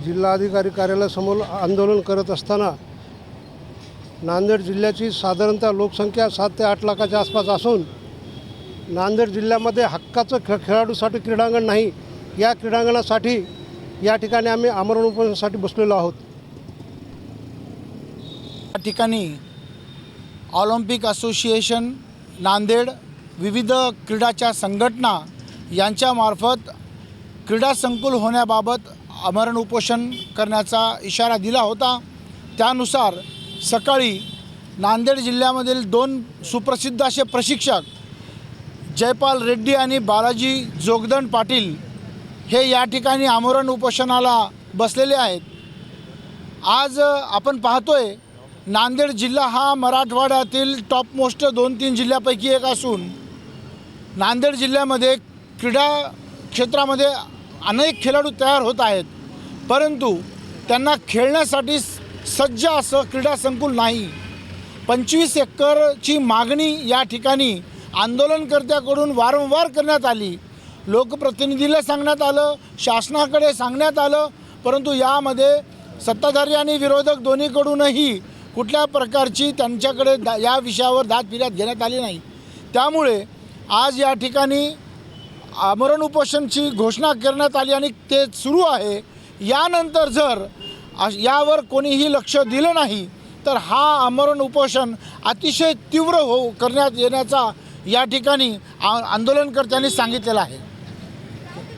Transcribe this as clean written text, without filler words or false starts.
जिल्हाधिकारी कार्यालयासमोर आंदोलन करत असताना नांदेड जिल्ह्याची साधारणतः लोकसंख्या 7 ते 8 लाखाच्या आसपास असून नांदेड जिल्ह्यामध्ये हक्काचं खेळाडूसाठी क्रीडांगण नाही। या क्रीडांगणासाठी या ठिकाणी आम्ही आमरण उपोषणासाठी बसलेलो आहोत। या ठिकाणी ऑलिम्पिक असोसिएशन नांदेड, विविध क्रीडाच्या संघटना यांच्यामार्फत क्रीडा संकुल होण्याबाबत आमरण उपोषण करण्याचा इशारा दिला होता। त्यानुसार सकाळी नांदेड जिल्ह्यामधील 2 सुप्रसिद्ध असे प्रशिक्षक जयपाल रेड्डी आणि बालाजी जोगदंड पाटील हे या ठिकाणी आमरण उपोषणाला बसलेले आहेत। आज आपण पाहतोय नांदेड जिल्हा हा मराठवाड्यातील टॉप मोस्ट 2-3 जिल्ह्यापैकी एक असून नांदेड जिल्ह्यामध्ये क्रीडा क्षेत्रामध्ये अनेक खेळाडू तयार होत आहेत, परंतु त्यांना खेळण्यासाठी सज्ज असं क्रीडा संकुल नाही। 25 एकरची मागणी या ठिकाणी आंदोलनकर्त्याकडून वारंवार करण्यात आली। लोकप्रतिनिधीला सांगण्यात आलं, शासनाकडे सांगण्यात आलं, परंतु यामध्ये सत्ताधारी आणि विरोधक दोन्हीकडूनही कुठल्या प्रकारची त्यांच्याकडे या विषयावर दाद-फिर्याद घेण्यात आली नाही। त्यामुळे आज या ठिकाणी आमरण उपोषणाची घोषणा करण्यात आली आणि ते सुरू आहे। यानंतर जर यावर कोणीही लक्ष दिलं नाही तर हा आमरण उपोषण अतिशय तीव्र करण्यात येण्याचा या ठिकाणी आंदोलनकर्त्यांनी सांगितलेलं आहे।